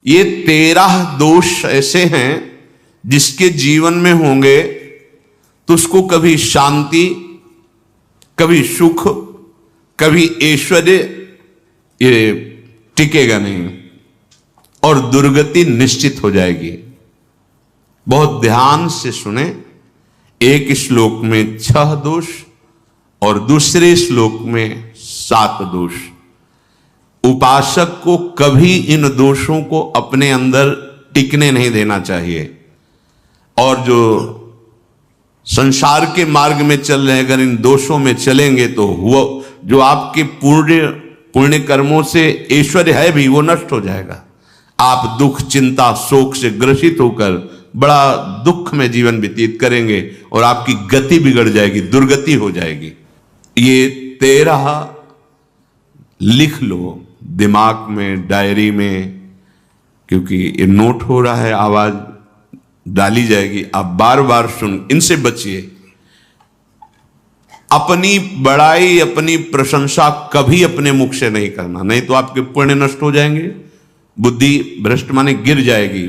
ये 13 दोष ऐसे हैं जिसके जीवन में होंगे तो उसको कभी शांति, कभी सुख, कभी ऐश्वर्य ये टिकेगा नहीं और दुर्गति निश्चित हो जाएगी। बहुत ध्यान से सुने। एक श्लोक में 6 दोष और दूसरे श्लोक में 7 दोष। उपासक को कभी इन दोषों को अपने अंदर टिकने नहीं देना चाहिए। और जो संसार के मार्ग में चल रहे हैं, अगर इन दोषों में चलेंगे तो वो जो आपके पुण्य कर्मों से ऐश्वर्य है भी वो नष्ट हो जाएगा। आप दुख, चिंता, शोक से ग्रसित होकर बड़ा दुख में जीवन व्यतीत करेंगे और आपकी गति बिगड़ जाएगी, दुर्गति हो जाएगी। ये 13 लिख लो दिमाग में, डायरी में, क्योंकि ये नोट हो रहा है, आवाज डाली जाएगी, आप बार बार सुन, इनसे बचिए। अपनी बड़ाई, अपनी प्रशंसा कभी अपने मुख से नहीं करना, नहीं तो आपके पुण्य नष्ट हो जाएंगे, बुद्धि भ्रष्ट माने गिर जाएगी।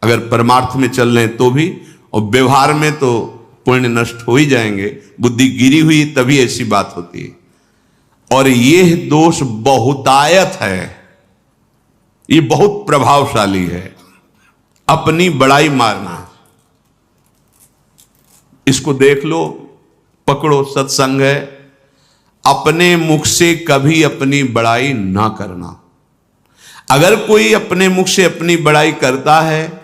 अगर परमार्थ में चल रहे तो भी, और व्यवहार में तो पुण्य नष्ट हो ही जाएंगे। बुद्धि गिरी हुई तभी ऐसी बात होती है। और यह दोष बहुतायत है, ये बहुत प्रभावशाली है। अपनी बड़ाई मारना, इसको देख लो, पकड़ो, सत्संग है। अपने मुख से कभी अपनी बड़ाई ना करना। अगर कोई अपने मुख से अपनी बड़ाई करता है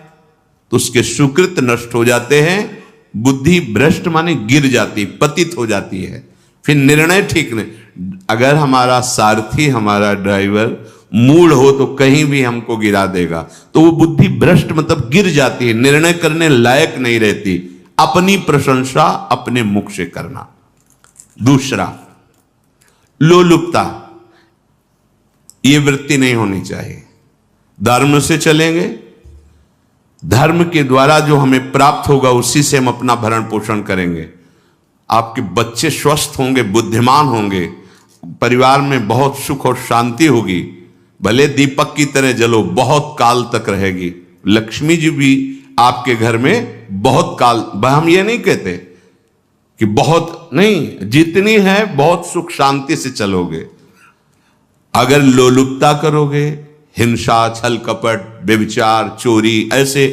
तो उसके सुकृत नष्ट हो जाते हैं, बुद्धि भ्रष्ट माने गिर जाती, पतित हो जाती है, फिर निर्णय ठीक नहीं। अगर हमारा सारथी, हमारा ड्राइवर मूढ़ हो तो कहीं भी हमको गिरा देगा, तो वो बुद्धि भ्रष्ट मतलब गिर जाती है, निर्णय करने लायक नहीं रहती। अपनी प्रशंसा अपने मुख से करना। दूसरा, लोलुपता, ये वृत्ति नहीं होनी चाहिए। धर्म से चलेंगे, धर्म के द्वारा जो हमें प्राप्त होगा उसी से हम अपना भरण पोषण करेंगे। आपके बच्चे स्वस्थ होंगे, बुद्धिमान होंगे, परिवार में बहुत सुख और शांति होगी। भले दीपक की तरह जलो, बहुत काल तक रहेगी। लक्ष्मी जी भी आपके घर में बहुत काल, हम ये नहीं कहते कि बहुत नहीं, जितनी है बहुत सुख शांति से चलोगे। अगर लोलुपता करोगे, हिंसा, छल कपट, व्यभिचार, चोरी, ऐसे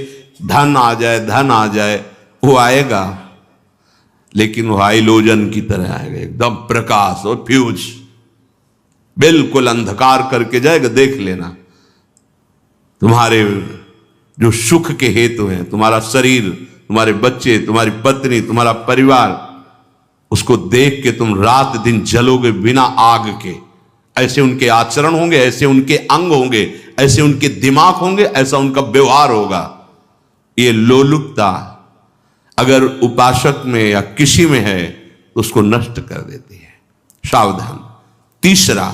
धन आ जाए, वो आएगा, लेकिन वो हाइलोजन की तरह आएगा, एकदम प्रकाश और फ्यूज, बिल्कुल अंधकार करके जाएगा। देख लेना, तुम्हारे जो सुख के हेतु हैं, तुम्हारा शरीर, तुम्हारे बच्चे, तुम्हारी पत्नी, तुम्हारा परिवार, उसको देख के तुम रात दिन जलोगे बिना आग के। ऐसे उनके आचरण होंगे, ऐसे उनके अंग होंगे, ऐसे उनके दिमाग होंगे, ऐसा उनका व्यवहार होगा। ये लोलुपता अगर उपासक में या किसी में है तो उसको नष्ट कर देती है। सावधान। तीसरा,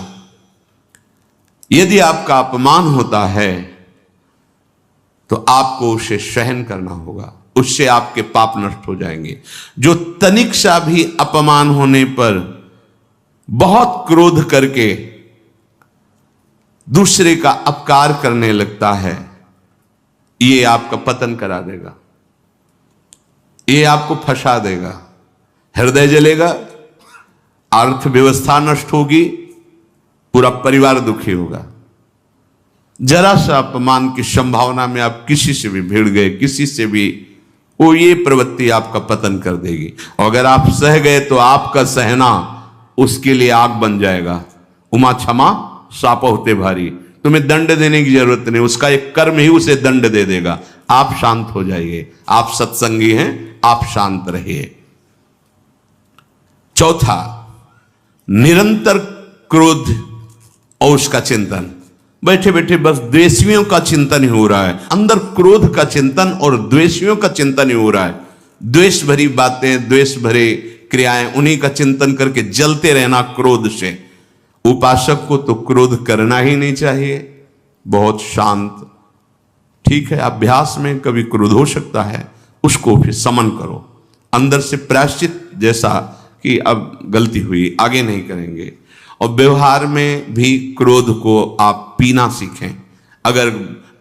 यदि आपका अपमान होता है तो आपको उसे सहन करना होगा, उससे आपके पाप नष्ट हो जाएंगे। जो तनिक सा भी अपमान होने पर बहुत क्रोध करके दूसरे का अपकार करने लगता है, ये आपका पतन करा देगा, ये आपको फंसा देगा, हृदय जलेगा, अर्थव्यवस्था नष्ट होगी, पूरा परिवार दुखी होगा। जरा सा अपमान की संभावना में आप किसी से भी भिड़ गए, किसी से भी, वो ये प्रवृत्ति आपका पतन कर देगी। और अगर आप सह गए तो आपका सहना उसके लिए आग बन जाएगा। उमा क्षमा साप होते भारी, तुम्हें दंड देने की जरूरत नहीं, उसका एक कर्म ही उसे दंड दे देगा। आप शांत हो जाइए, आप सत्संगी हैं, आप शांत रहिए। चौथा, निरंतर क्रोध और उसका चिंतन। बैठे बैठे बस द्वेषियों का चिंतन ही हो रहा है, अंदर क्रोध का चिंतन और द्वेषियों का चिंतन ही हो रहा है। द्वेष भरी बातें, द्वेष भरे क्रियाएं, उन्हीं का चिंतन करके जलते रहना क्रोध से। उपासक को तो क्रोध करना ही नहीं चाहिए, बहुत शांत। ठीक है, अभ्यास में कभी क्रोध हो सकता है, उसको फिर समन करो, अंदर से प्रायश्चित, जैसा कि अब गलती हुई, आगे नहीं करेंगे। और व्यवहार में भी क्रोध को आप पीना सीखें। अगर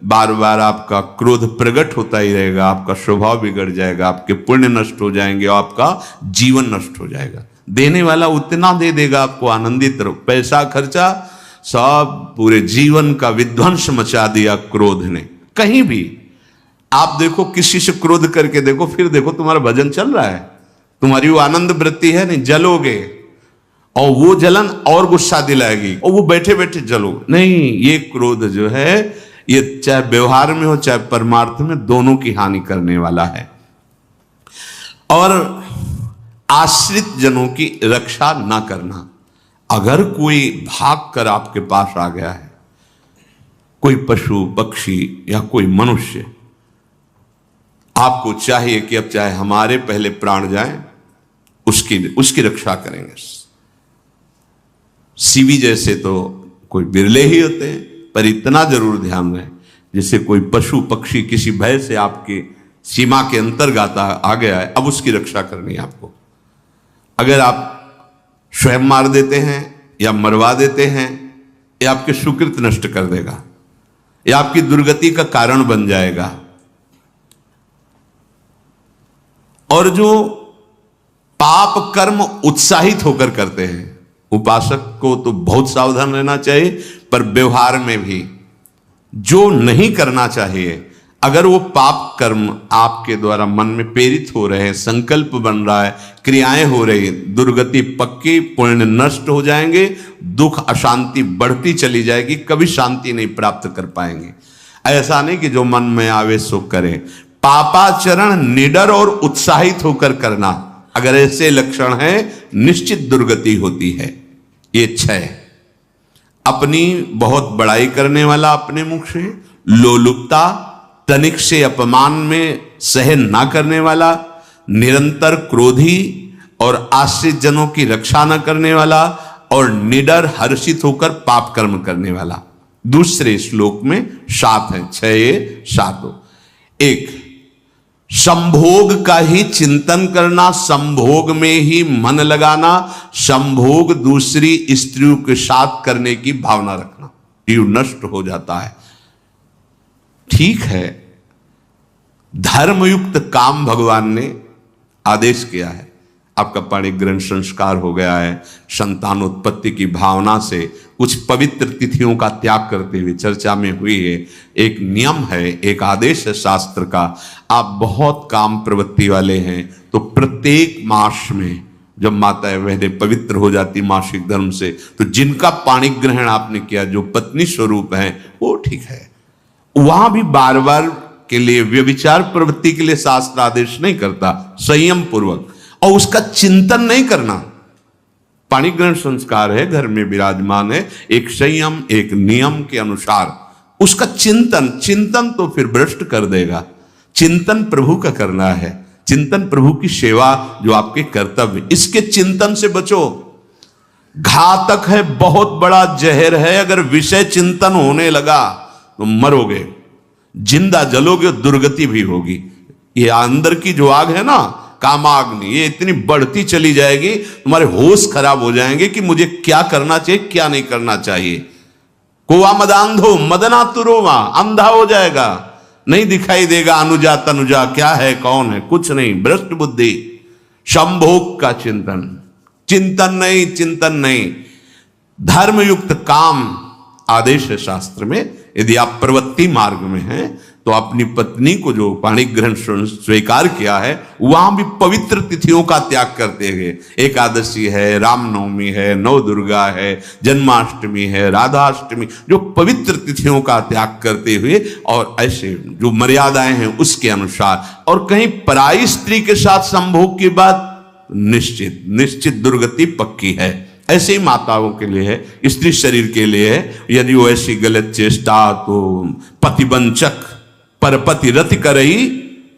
बार बार आपका क्रोध प्रकट होता ही रहेगा, आपका स्वभाव बिगड़ जाएगा, आपके पुण्य नष्ट हो जाएंगे और आपका जीवन नष्ट हो जाएगा। देने वाला उतना दे देगा आपको, आनंदित रहो। पैसा खर्चा, सब पूरे जीवन का विध्वंस मचा दिया क्रोध ने। कहीं भी आप देखो, किसी से क्रोध करके देखो, फिर देखो तुम्हारा भजन चल रहा है, तुम्हारी वो आनंद वृत्ति है नहीं, जलोगे और वो जलन और गुस्सा दिलाएगी और वो बैठे बैठे जलोगे नहीं। ये क्रोध जो है, ये चाहे व्यवहार में हो चाहे परमार्थ में, दोनों की हानि करने वाला है। और आश्रित जनों की रक्षा ना करना। अगर कोई भाग कर आपके पास आ गया है, कोई पशु पक्षी या कोई मनुष्य, आपको चाहिए कि अब चाहे हमारे पहले प्राण जाएं, उसकी रक्षा करेंगे। सीवी जैसे तो कोई बिरले ही होते हैं, पर इतना जरूर ध्यान रहे, जैसे कोई पशु पक्षी किसी भय से आपकी सीमा के अंतर्गत आ गया है, अब उसकी रक्षा करनी है आपको। अगर आप स्वयं मार देते हैं या मरवा देते हैं, ये आपके सुकृत नष्ट कर देगा, यह आपकी दुर्गति का कारण बन जाएगा। और जो पाप कर्म उत्साहित होकर करते हैं, उपासक को तो बहुत सावधान रहना चाहिए, पर व्यवहार में भी जो नहीं करना चाहिए, अगर वो पाप कर्म आपके द्वारा मन में प्रेरित हो रहे हैं, संकल्प बन रहा है, क्रियाएं हो रही, दुर्गति पक्की, पुण्य नष्ट हो जाएंगे, दुख अशांति बढ़ती चली जाएगी, कभी शांति नहीं प्राप्त कर पाएंगे। ऐसा नहीं कि जो मन में आवे सो करें। पापाचरण निडर और उत्साहित होकर करना, अगर ऐसे लक्षण है, निश्चित दुर्गति होती है। ये 6, अपनी बहुत बड़ाई करने वाला अपने मुख से, लोलुपता, तनिक से अपमान में सहन ना करने वाला, निरंतर क्रोधी और आश्रित जनों की रक्षा न करने वाला, और निडर हर्षित होकर पाप कर्म करने वाला। दूसरे श्लोक में 7 है, 6 7। 1, संभोग का ही चिंतन करना, संभोग में ही मन लगाना, संभोग दूसरी स्त्रियों के साथ करने की भावना रखना, जीव नष्ट हो जाता है। ठीक है, धर्मयुक्त काम भगवान ने आदेश किया है, आपका पाणिग्रहण संस्कार हो गया है, संतानोत्पत्ति की भावना से कुछ पवित्र तिथियों का त्याग करते हुए चर्चा में हुई है। एक नियम है, एक आदेश है शास्त्र का। आप बहुत काम प्रवृत्ति वाले हैं तो प्रत्येक मास में जब माताएं बहनें पवित्र हो जाती मासिक धर्म से, तो जिनका पाणिग्रहण आपने किया, जो पत्नी स्वरूप है, वो ठीक है। वहां भी बार बार के लिए व्यभिचार प्रवृत्ति के लिए शास्त्र आदेश नहीं करता, संयम पूर्वक, और उसका चिंतन नहीं करना। पाणिग्रहण संस्कार है, घर में विराजमान है, एक संयम एक नियम के अनुसार उसका चिंतन तो फिर भ्रष्ट कर देगा। चिंतन प्रभु का करना है, चिंतन प्रभु की सेवा जो आपके कर्तव्य, इसके चिंतन से बचो। घातक है, बहुत बड़ा जहर है, अगर विषय चिंतन होने लगा तो मरोगे, जिंदा जलोगे, दुर्गति भी होगी। ये अंदर की जो आग है ना, कामाग्नि, ये इतनी बढ़ती चली जाएगी, तुम्हारे होश खराब हो जाएंगे कि मुझे क्या करना चाहिए क्या नहीं करना चाहिए। कोवा मदांधो मदना तुरोवा, अंधा हो जाएगा, नहीं दिखाई देगा अनुजा तनुजा क्या है कौन है, कुछ नहीं, भ्रष्ट बुद्धि। संभोग का चिंतन नहीं। धर्मयुक्त काम आदेश है शास्त्र में। यदि आप प्रवृत्ति मार्ग में हैं तो अपनी पत्नी को जो पाणिग्रहण स्वीकार किया है, वहां भी पवित्र तिथियों का त्याग करते हुए, एकादशी है, रामनवमी है, नवदुर्गा है, जन्माष्टमी है, राधाष्टमी, जो पवित्र तिथियों का त्याग करते हुए, और ऐसे जो मर्यादाएं हैं उसके अनुसार, और कहीं पराई स्त्री के साथ संभोग की बात, निश्चित दुर्गति पक्की है। ऐसे ही माताओं के लिए है, स्त्री शरीर के लिए है। यदि वो ऐसी गलत चेष्टा, तो पतिवंचक परपति रति करही,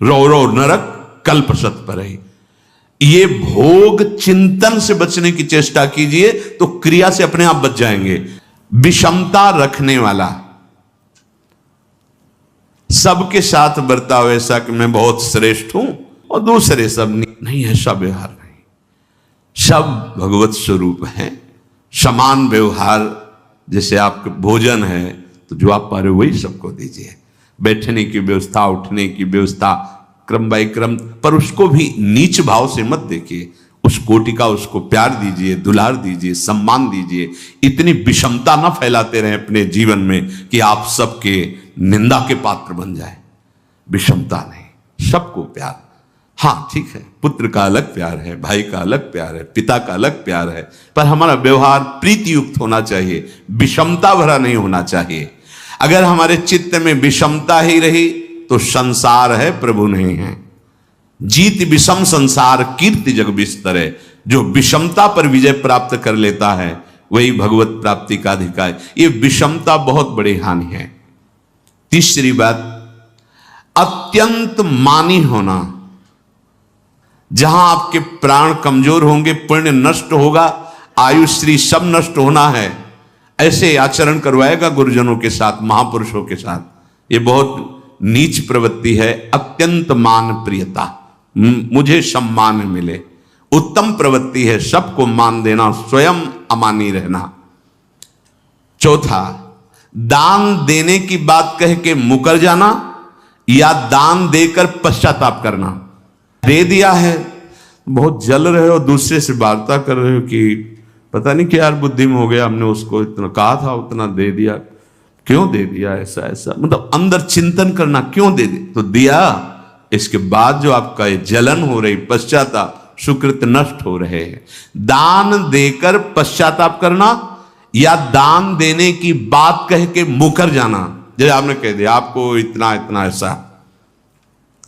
रौ नरक कल्पसत परही। ये भोग चिंतन से बचने की चेष्टा कीजिए तो क्रिया से अपने आप बच जाएंगे। विषमता रखने वाला, सबके साथ बर्ताव ऐसा कि मैं बहुत श्रेष्ठ हूं और दूसरे सब नहीं, ऐसा व्यवहार नहीं। सब भगवत स्वरूप हैं, समान व्यवहार। जैसे आपके भोजन है तो जो आप पा रहे हो वही सबको दीजिए। बैठने की व्यवस्था, उठने की व्यवस्था, क्रम बाय क्रम, पर उसको भी नीच भाव से मत देखिए। उस कोटि का उसको प्यार दीजिए, दुलार दीजिए, सम्मान दीजिए। इतनी विषमता ना फैलाते रहें अपने जीवन में कि आप सबके निंदा के पात्र बन जाए। विषमता नहीं, सबको प्यार। हाँ ठीक है, पुत्र का अलग प्यार है, भाई का अलग प्यार है, पिता का अलग प्यार है, पर हमारा व्यवहार प्रीति युक्त होना चाहिए, विषमता भरा नहीं होना चाहिए। अगर हमारे चित्त में विषमता ही रही तो संसार है, प्रभु नहीं है। जीत विषम संसार कीर्ति जग बिस्तरे। जो विषमता पर विजय प्राप्त कर लेता है वही भगवत प्राप्ति का अधिकारी। ये विषमता बहुत बड़ी हानि है। तीसरी बात, अत्यंत मानी होना। जहां आपके प्राण कमजोर होंगे, पुण्य नष्ट होगा, आयुश्री सब नष्ट होना है, ऐसे आचरण करवाएगा गुरुजनों के साथ, महापुरुषों के साथ। ये बहुत नीच प्रवृत्ति है। अत्यंत मान प्रियता, मुझे सम्मान मिले, उत्तम प्रवृत्ति है। सबको मान देना, स्वयं अमानी रहना। चौथा, दान देने की बात कह के मुकर जाना या दान देकर पश्चाताप करना। दे दिया है, बहुत जल रहे हो, दूसरे से वार्ता कर रहे हो कि पता नहीं क्या यार बुद्धि में हो गया, हमने उसको इतना कहा था, उतना दे दिया, क्यों दे दिया, ऐसा ऐसा, मतलब अंदर चिंतन करना, क्यों दे दे तो दिया। इसके बाद जो आपका जलन हो रही, पश्चाताप, सुकृत नष्ट हो रहे हैं। दान देकर पश्चाताप करना या दान देने की बात कह के मुकर जाना। जैसे आपने कह दिया आपको इतना इतना ऐसा,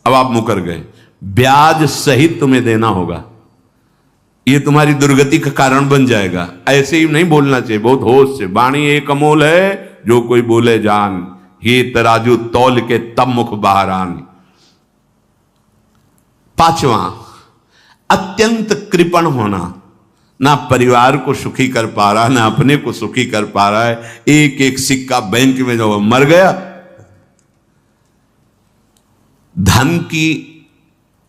अब आप मुकर गए, ब्याज सहित तुम्हें देना होगा, ये तुम्हारी दुर्गति का कारण बन जाएगा। ऐसे ही नहीं बोलना चाहिए, बहुत होश से। वाणी एक अमोल है, जो कोई बोले जान, ये तराजू तौल के तब मुख बाहर आन। पांचवा, अत्यंत कृपण होना। ना परिवार को सुखी कर पा रहा, ना अपने को सुखी कर पा रहा है। एक एक सिक्का बैंक में जो मर गया। धन की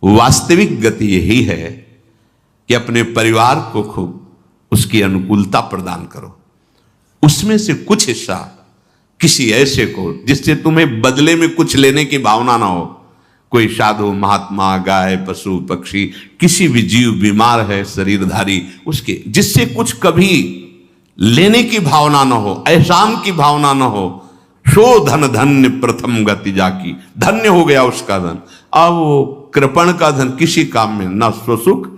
वास्तविक गति यही है कि अपने परिवार को खूब उसकी अनुकूलता प्रदान करो, उसमें से कुछ हिस्सा किसी ऐसे को जिससे तुम्हें बदले में कुछ लेने की भावना ना हो। कोई साधु महात्मा, गाय, पशु, पक्षी, किसी भी जीव बीमार है, शरीरधारी, उसके जिससे कुछ कभी लेने की भावना ना हो, एहसान की भावना ना हो। सो धन धन्य प्रथम गति जाकी, धन्य हो गया उसका धन। अब वो कृपण का धन किसी काम में ना स्वसुख,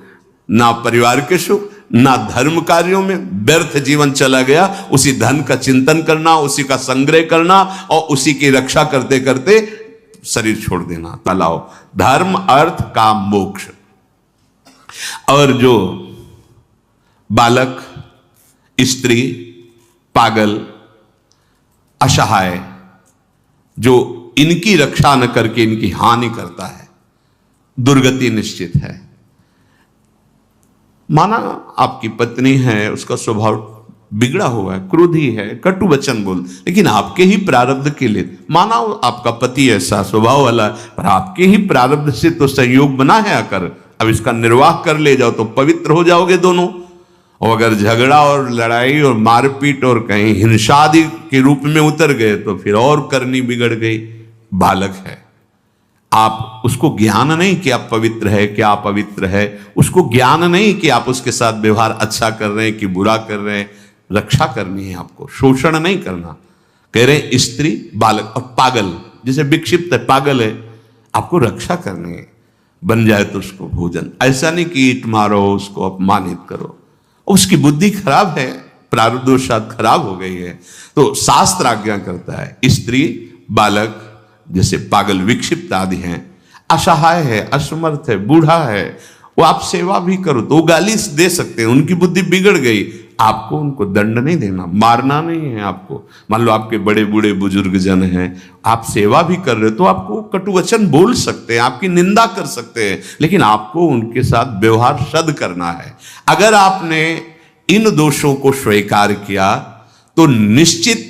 ना परिवार के सुख, ना धर्म कार्यों में, व्यर्थ जीवन चला गया। उसी धन का चिंतन करना, उसी का संग्रह करना और उसी की रक्षा करते करते शरीर छोड़ देना। तलाओ धर्म, अर्थ, काम, मोक्ष। और जो बालक, स्त्री, पागल, असहाय, जो इनकी रक्षा न करके इनकी हानि करता है, दुर्गति निश्चित है। माना आपकी पत्नी है, उसका स्वभाव बिगड़ा हुआ है, क्रोधी है, कटु वचन बोल, लेकिन आपके ही प्रारब्ध के लिए, माना आपका पति ऐसा स्वभाव वाला है, पर आपके ही प्रारब्ध से तो संयोग बना है आकर, अब इसका निर्वाह कर ले जाओ तो पवित्र हो जाओगे दोनों। और अगर झगड़ा और लड़ाई और मारपीट और कहीं हिंसादि के रूप में उतर गए तो फिर और करनी बिगड़ गई। बालक है, आप उसको ज्ञान नहीं कि आप पवित्र है, कि आप पवित्र है, उसको ज्ञान नहीं कि आप उसके साथ व्यवहार अच्छा कर रहे हैं कि बुरा कर रहे हैं। रक्षा करनी है आपको, शोषण नहीं करना। कह रहे स्त्री, बालक और पागल, जिसे विक्षिप्त है, पागल है, आपको रक्षा करनी है। बन जाए तो उसको भोजन, ऐसा नहीं कि ईट मारो, उसको अपमानित करो। उसकी बुद्धि खराब है, प्रारब्धवशात खराब हो गई है, तो शास्त्र आज्ञा करता है स्त्री, बालक, जैसे पागल, विक्षिप्त आदि हैं, असहाय है, असमर्थ है, बूढ़ा है, वो आप सेवा भी करो तो वो गाली दे सकते हैं, उनकी बुद्धि बिगड़ गई। आपको उनको दंड नहीं देना, मारना नहीं है आपको। मान लो आपके बड़े बूढ़े बुजुर्ग जन हैं, आप सेवा भी कर रहे हो तो आपको कटु वचन बोल सकते हैं, आपकी निंदा कर सकते हैं, लेकिन आपको उनके साथ व्यवहार सद करना है। अगर आपने इन दोषों को स्वीकार किया तो निश्चित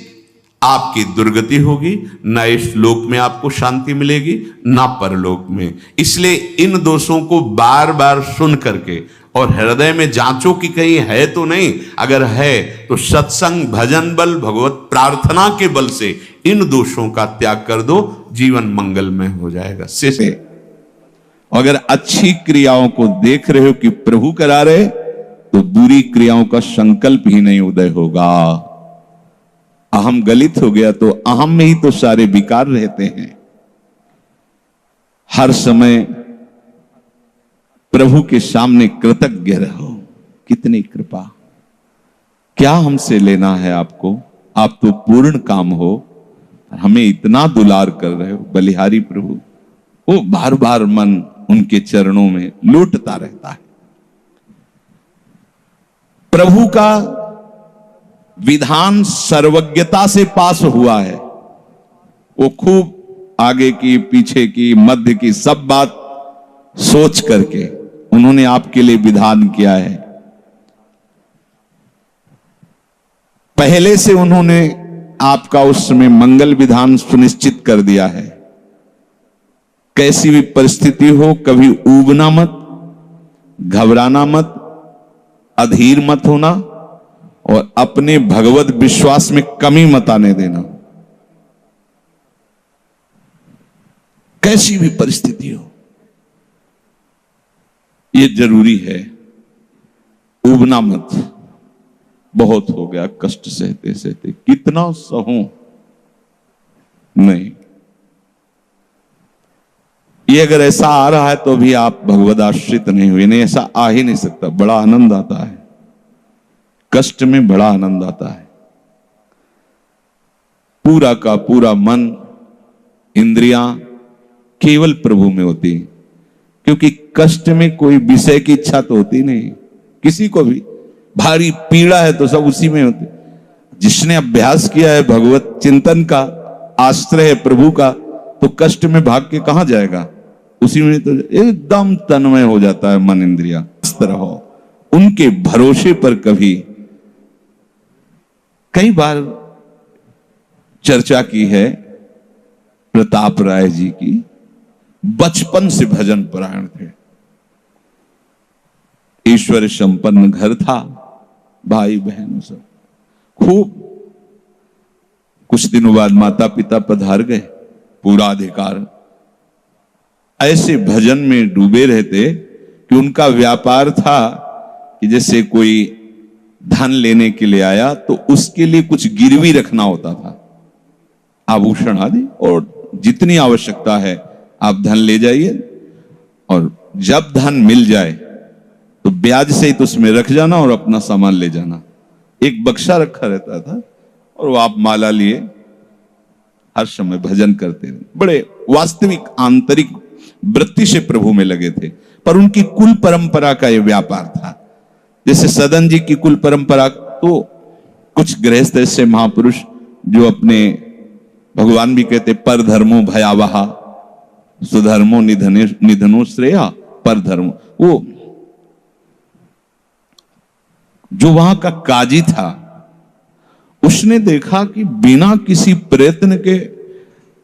आपकी दुर्गति होगी, ना इस लोक में आपको शांति मिलेगी, ना परलोक में। इसलिए इन दोषों को बार बार सुन करके और हृदय में जांचो कि कहीं है तो नहीं, अगर है तो सत्संग, भजन बल, भगवत प्रार्थना के बल से इन दोषों का त्याग कर दो, जीवन मंगलमय हो जाएगा। से अगर अच्छी क्रियाओं को देख रहे हो कि प्रभु करा रहे, तो बुरी क्रियाओं का संकल्प ही नहीं उदय होगा। अहम गलित हो गया तो अहम में ही तो सारे विकार रहते हैं। हर समय प्रभु के सामने कृतज्ञ रहो, कितनी कृपा, क्या हमसे लेना है आपको, आप तो पूर्ण काम हो, हमें इतना दुलार कर रहे हो। बलिहारी प्रभु, वो बार बार मन उनके चरणों में लौटता रहता है। प्रभु का विधान सर्वज्ञता से पास हुआ है। वो खूब आगे की, पीछे की, मध्य की सब बात सोच करके उन्होंने आपके लिए विधान किया है। पहले से उन्होंने आपका उस समय मंगल विधान सुनिश्चित कर दिया है। कैसी भी परिस्थिति हो, कभी ऊबना मत, घबराना मत, अधीर मत होना और अपने भगवत विश्वास में कमी मत आने देना। कैसी भी परिस्थिति हो, यह जरूरी है। ऊबना मत, बहुत हो गया कष्ट सहते सहते, कितना सहूं, नहीं। ये अगर ऐसा आ रहा है तो भी आप भगवद आश्रित नहीं हुए। नहीं, ऐसा आ ही नहीं सकता। बड़ा आनंद आता है, कष्ट में बड़ा आनंद आता है। पूरा का पूरा मन, इंद्रियां केवल प्रभु में होती हैं, क्योंकि कष्ट में कोई विषय की इच्छा तो होती नहीं किसी को भी। भारी पीड़ा है तो सब उसी में होती। जिसने अभ्यास किया है भगवत चिंतन का, आश्रय है प्रभु का, तो कष्ट में भाग के कहां जाएगा, उसी में तो एकदम तन्मय हो जाता है मन, इंद्रिया। इस तरह हो, उनके भरोसे पर कभी, कई बार चर्चा की है प्रताप राय जी की। बचपन से भजन परायण थे, ईश्वर संपन्न घर था, भाई बहन सब खूब। कुछ दिनों बाद माता पिता पधार गए, पूरा अधिकार। ऐसे भजन में डूबे रहते कि उनका व्यापार था कि जैसे कोई धन लेने के लिए आया तो उसके लिए कुछ गिरवी रखना होता था, आभूषण आदि, और जितनी आवश्यकता है आप धन ले जाइए, और जब धन मिल जाए तो ब्याज से ही तो उसमें रख जाना और अपना सामान ले जाना। एक बक्सा रखा रहता था और वो आप माला लिए हर समय भजन करते रहे। बड़े वास्तविक आंतरिक वृत्ति से प्रभु में लगे थे। पर उनकी कुल परंपरा का यह व्यापार था। जैसे सदन जी की कुल परंपरा, तो कुछ गृहस्थ ऐसे महापुरुष जो अपने, भगवान भी कहते पर धर्मो भयावहा सुधर्मो निधनो श्रेया पर धर्म, वो जो वहां का काजी था उसने देखा कि बिना किसी प्रयत्न के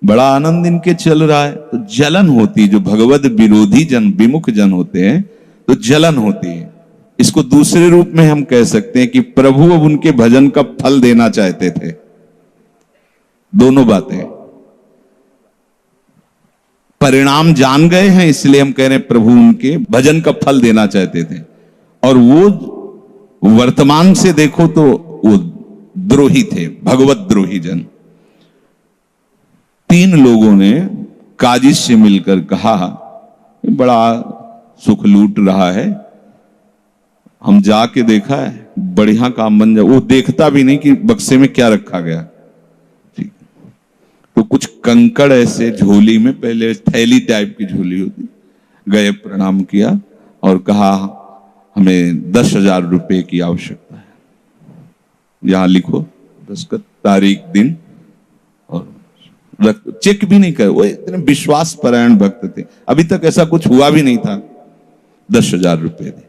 बड़ा आनंद इनके चल रहा है, तो जलन होती। जो भगवत विरोधी जन, विमुख जन होते हैं तो जलन होती है। इसको दूसरे रूप में हम कह सकते हैं कि प्रभु अब उनके भजन का फल देना चाहते थे। दोनों बातें, परिणाम जान गए हैं इसलिए हम कह रहे हैं प्रभु उनके भजन का फल देना चाहते थे। और वो वर्तमान से देखो तो वो द्रोही थे, भगवत द्रोही जन। 3 लोगों ने काजी से मिलकर कहा बड़ा सुख लूट रहा है, हम जाके देखा है, बढ़िया काम बन जाए। वो देखता भी नहीं कि बक्से में क्या रखा गया। ठीक, तो कुछ कंकड़ ऐसे झोली में, पहले थैली टाइप की झोली होती, गए प्रणाम किया और कहा हमें 10,000 रुपए की आवश्यकता है, यहां लिखो दस्तखत, तारीख, दिन, और चेक भी नहीं कर। वो इतने विश्वास परायण भक्त थे, अभी तक ऐसा कुछ हुआ भी नहीं था। 10,000 रुपए दे।